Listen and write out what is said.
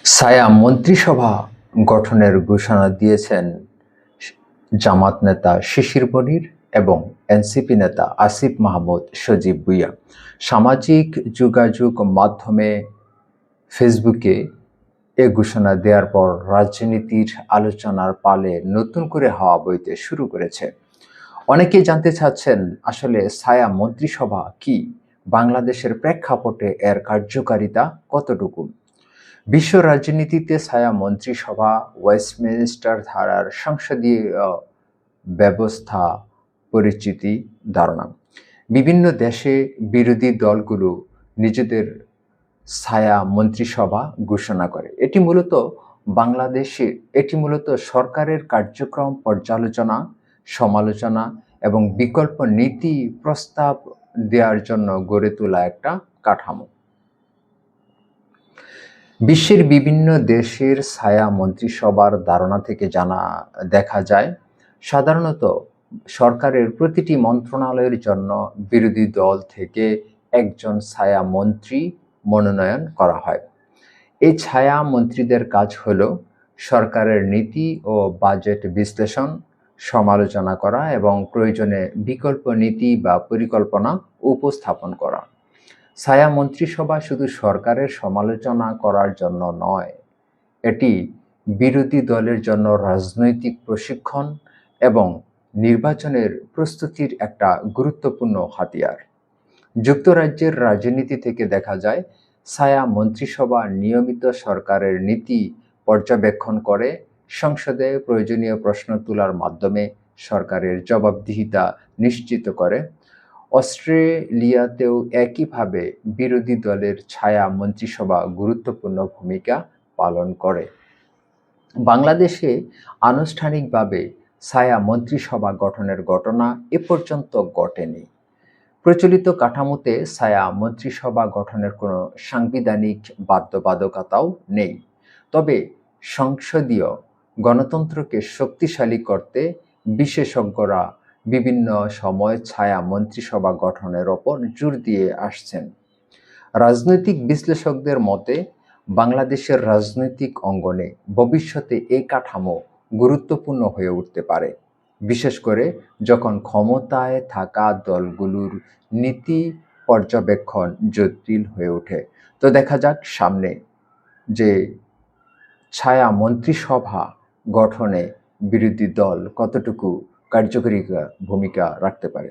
ছায়া মন্ত্রিসভা গঠনের ঘোষণা দিয়েছেন জামাত নেতা শিশির মনির এবং এনসিপি নেতা আসিফ মাহমুদ সজীব ভুঁইয়া। সামাজিক যোগাযোগ মাধ্যমে ফেসবুকে এ ঘোষণা দেওয়ার পর রাজনীতির আলোচনার পালে নতুন করে হাওয়া বইতে শুরু করেছে। অনেকেই জানতে চাচ্ছেন আসলে ছায়া মন্ত্রিসভা কি, বাংলাদেশের প্রেক্ষাপটে এর কার্যকারিতা কতটুকু। বিশ্ব রাজনীতিতে ছায়া মন্ত্রিসভা ওয়েস্টমিনস্টার ধারার সংসদীয় ব্যবস্থা পরিচিতি ধারণা। বিভিন্ন দেশে বিরোধী দলগুলো নিজেদের ছায়া মন্ত্রিসভা ঘোষণা করে। এটি মূলত সরকারের কার্যক্রম পর্যালোচনা, সমালোচনা এবং বিকল্প নীতি প্রস্তাব দেওয়ার জন্য গড়ে তোলা একটা কাঠামো। বিশ্বের বিভিন্ন দেশের ছায়া মন্ত্রিসভার ধারণা থেকে দেখা যায়, সাধারণত সরকারের প্রতিটি মন্ত্রণালয়ের জন্য বিরোধী দল থেকে একজন ছায়া মন্ত্রী মনোনয়ন করা হয়। এই ছায়া মন্ত্রীদের কাজ হল সরকারের নীতি ও বাজেট বিশ্লেষণ, সমালোচনা করা এবং প্রয়োজনে বিকল্প নীতি বা পরিকল্পনা উপস্থাপন করা। ছায়া মন্ত্রিসভা শুধু সরকারের সমালোচনা করার জন্য নয়, এটি বিরোধী দলের জন্য রাজনৈতিক প্রশিক্ষণ এবং নির্বাচনের প্রস্তুতির একটা গুরুত্বপূর্ণ হাতিয়ার। যুক্তরাজ্যের রাজনীতি থেকে দেখা যায়, ছায়া মন্ত্রিসভা নিয়মিত সরকারের নীতি পর্যবেক্ষণ করে সংসদে প্রয়োজনীয় প্রশ্ন তোলার মাধ্যমে সরকারের জবাবদিহিতা নিশ্চিত করে। অস্ট্রেলিয়াতেও একইভাবে বিরোধী দলের ছায়া মন্ত্রিসভা গুরুত্বপূর্ণ ভূমিকা পালন করে। বাংলাদেশে আনুষ্ঠানিকভাবে ছায়া মন্ত্রিসভা গঠনের ঘটনা এ পর্যন্ত ঘটেনি। প্রচলিত কাঠামোতে ছায়া মন্ত্রিসভা গঠনের কোনো সাংবিধানিক বাধ্যবাধকতাও নেই। তবে সংসদীয় গণতন্ত্রকে শক্তিশালী করতে বিশেষজ্ঞরা বিভিন্ন সময় ছায়া মন্ত্রিসভা গঠনের ওপর জোর দিয়ে আসছেন। রাজনৈতিক বিশ্লেষকদের মতে, বাংলাদেশের রাজনৈতিক অঙ্গনে ভবিষ্যতে এই কাঠামো গুরুত্বপূর্ণ হয়ে উঠতে পারে, বিশেষ করে যখন ক্ষমতায় থাকা দলগুলোর নীতি পর্যবেক্ষণ জটিল হয়ে ওঠে। তো দেখা যাক সামনে যে ছায়া মন্ত্রিসভা গঠনে বিরোধী দল কতটুকু কার্যকরী ভূমিকা রাখতে পারে।